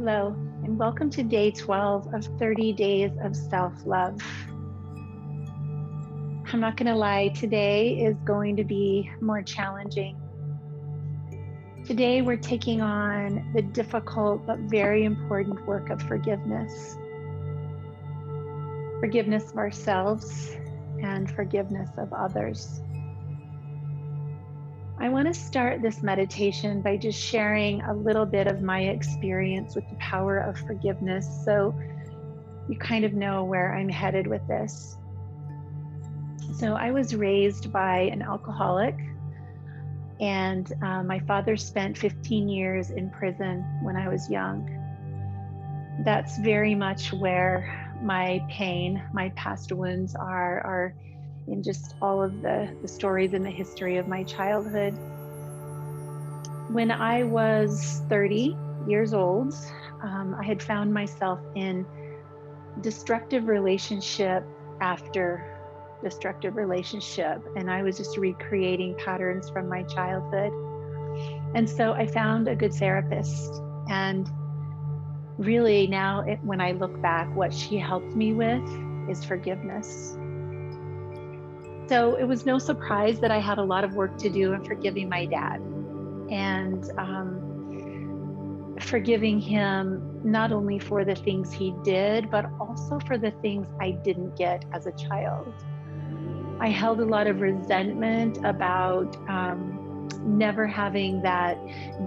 Hello, and welcome to day 12 of 30 days of self-love. I'm not going to lie, today is going to be more challenging. Today, we're taking on the difficult but very important work of forgiveness. Forgiveness of ourselves and forgiveness of others. I want to start this meditation by just sharing a little bit of my experience with the power of forgiveness, so you kind of know where I'm headed with this. So I was raised by an alcoholic, and my father spent 15 years in prison when I was young. That's very much where my pain, my past wounds are in just all of the stories in the history of my childhood. When I was 30 years old, I had found myself in destructive relationship after destructive relationship, and I was just recreating patterns from my childhood. And so I found a good therapist, and really now when I look back, what she helped me with is forgiveness. So it was no surprise that I had a lot of work to do in forgiving my dad, and forgiving him not only for the things he did, but also for the things I didn't get as a child. I held a lot of resentment about never having that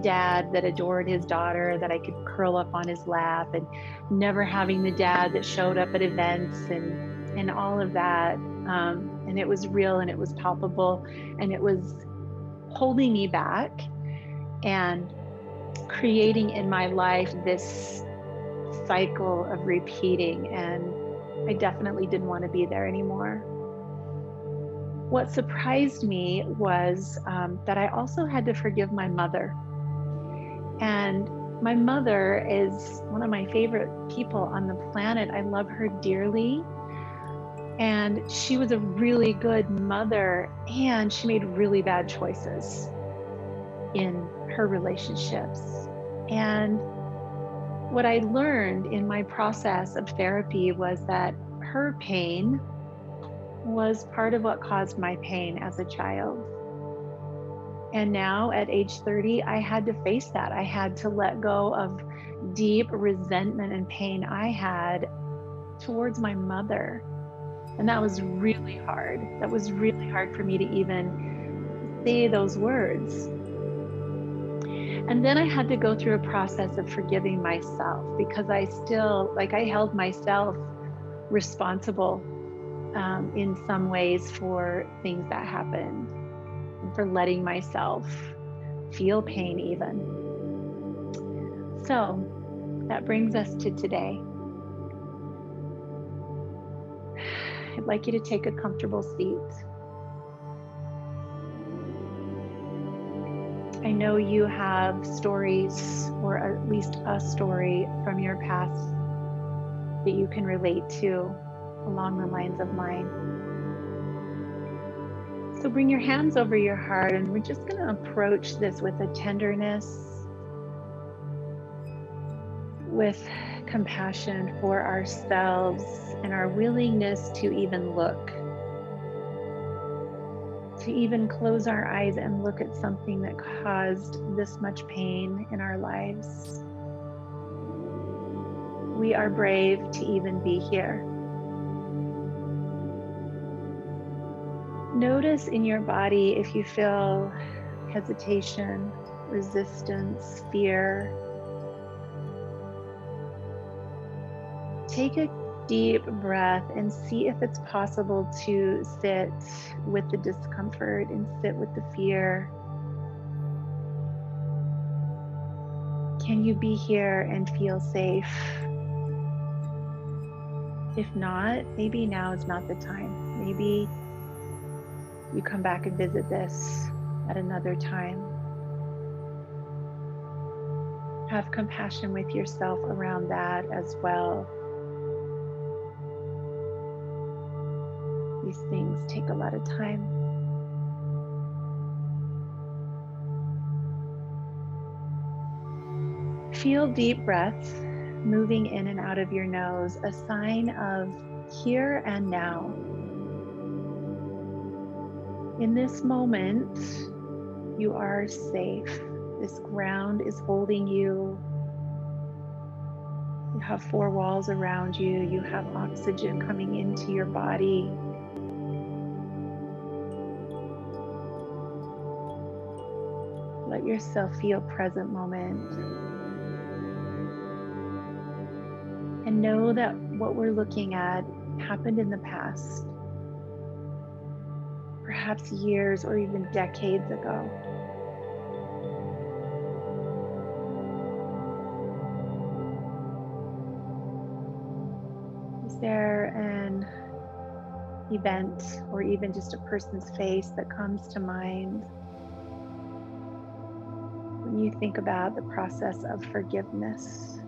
dad that adored his daughter, that I could curl up on his lap, and never having the dad that showed up at events and all of that. And it was real and it was palpable, and it was holding me back and creating in my life this cycle of repeating, and I definitely didn't want to be there anymore. What surprised me was that I also had to forgive my mother. And my mother is one of my favorite people on the planet. I love her dearly. And she was a really good mother, and she made really bad choices in her relationships. And what I learned in my process of therapy was that her pain was part of what caused my pain as a child. And now at age 30, I had to face that. I had to let go of deep resentment and pain I had towards my mother. And that was really hard. That was really hard for me to even say those words. And then I had to go through a process of forgiving myself, because I held myself responsible in some ways for things that happened, and for letting myself feel pain even. So that brings us to today. I'd like you to take a comfortable seat. I know you have stories, or at least a story from your past that you can relate to along the lines of mine. So bring your hands over your heart, and we're just going to approach this with a tenderness, with compassion for ourselves, and our willingness to even look, to even close our eyes and look at something that caused this much pain in our lives. We are brave to even be here. Notice in your body if you feel hesitation, resistance, fear. Take a deep breath and see if it's possible to sit with the discomfort and sit with the fear. Can you be here and feel safe? If not, maybe now is not the time. Maybe you come back and visit this at another time. Have compassion with yourself around that as well. These things take a lot of time. Feel deep breaths moving in and out of your nose, a sign of here and now. In this moment, you are safe. This ground is holding you. You have four walls around you. You have oxygen coming into your body. Let yourself feel present moment. And know that what we're looking at happened in the past, perhaps years or even decades ago. Is there an event or even just a person's face that comes to mind when you think about the process of forgiveness?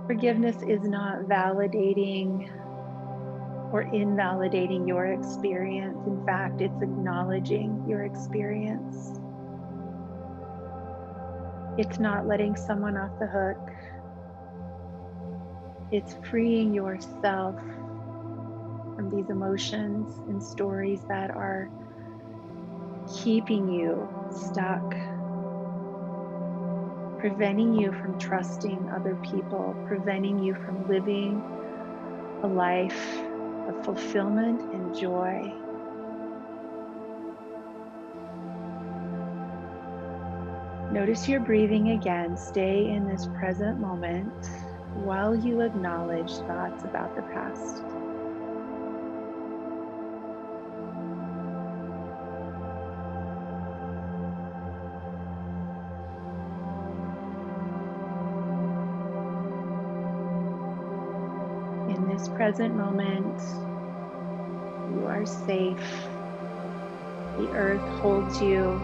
Forgiveness is not validating or invalidating your experience. In fact, it's acknowledging your experience. It's not letting someone off the hook. It's freeing yourself from these emotions and stories that are keeping you stuck, preventing you from trusting other people, preventing you from living a life of fulfillment and joy. Notice your breathing again. Stay in this present moment while you acknowledge thoughts about the past. In this present moment, you are safe. The earth holds you.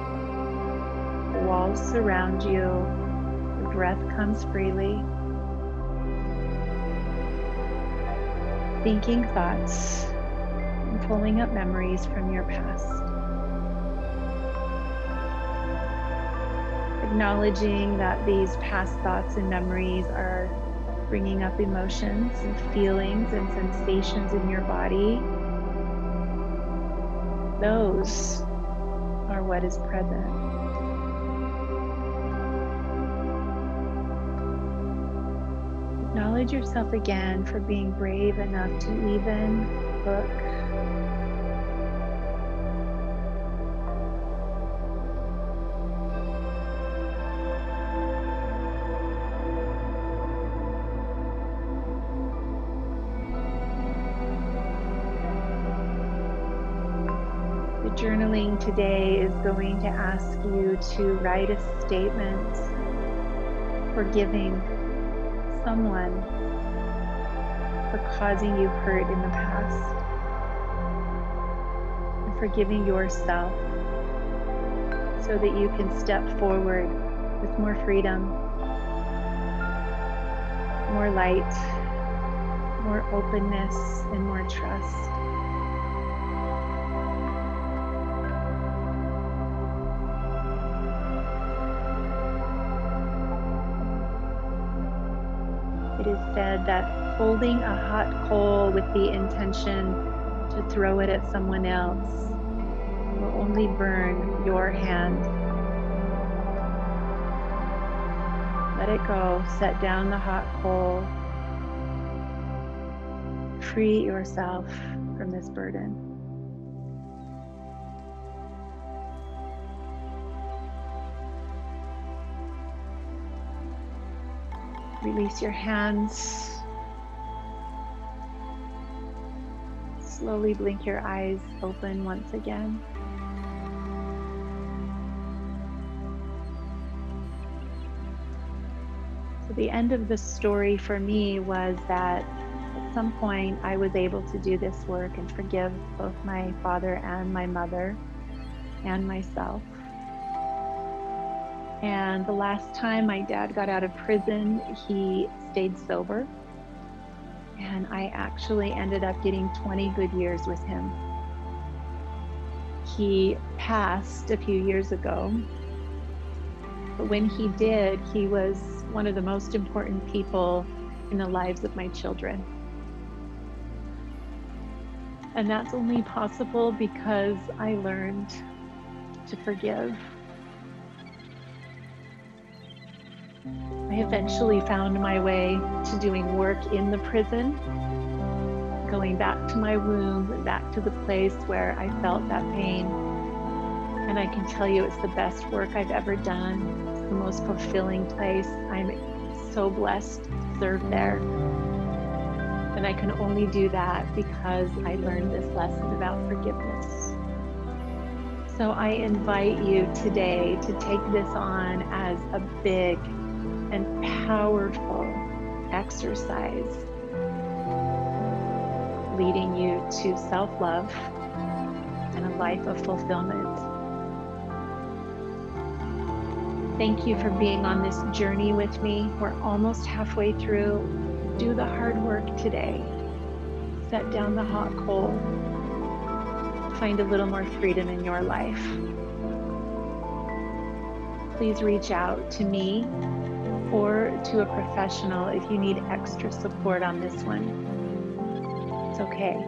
The walls surround you. The breath comes freely. Thinking thoughts and pulling up memories from your past. Acknowledging that these past thoughts and memories are bringing up emotions and feelings and sensations in your body. Those are what is present. Acknowledge yourself again for being brave enough to even look. The journaling today is going to ask you to write a statement forgiving someone for causing you hurt in the past, and forgiving yourself so that you can step forward with more freedom, more light, more openness, and more trust. It is said that holding a hot coal with the intention to throw it at someone else will only burn your hand. Let it go. Set down the hot coal. Free yourself from this burden. Release your hands. Slowly blink your eyes open once again. So the end of the story for me was that at some point I was able to do this work and forgive both my father and my mother and myself. And the last time my dad got out of prison, he stayed sober. And I actually ended up getting 20 good years with him. He passed a few years ago, but when he did, he was one of the most important people in the lives of my children. And that's only possible because I learned to forgive. I eventually found my way to doing work in the prison, going back to my womb, back to the place where I felt that pain. And I can tell you it's the best work I've ever done. It's the most fulfilling place. I'm so blessed to serve there. And I can only do that because I learned this lesson about forgiveness. So I invite you today to take this on as a big and powerful exercise, leading you to self-love and a life of fulfillment. Thank you for being on this journey with me. We're almost halfway through. Do the hard work today. Set down the hot coal. Find a little more freedom in your life. Please reach out to me or to a professional if you need extra support on this one. It's okay.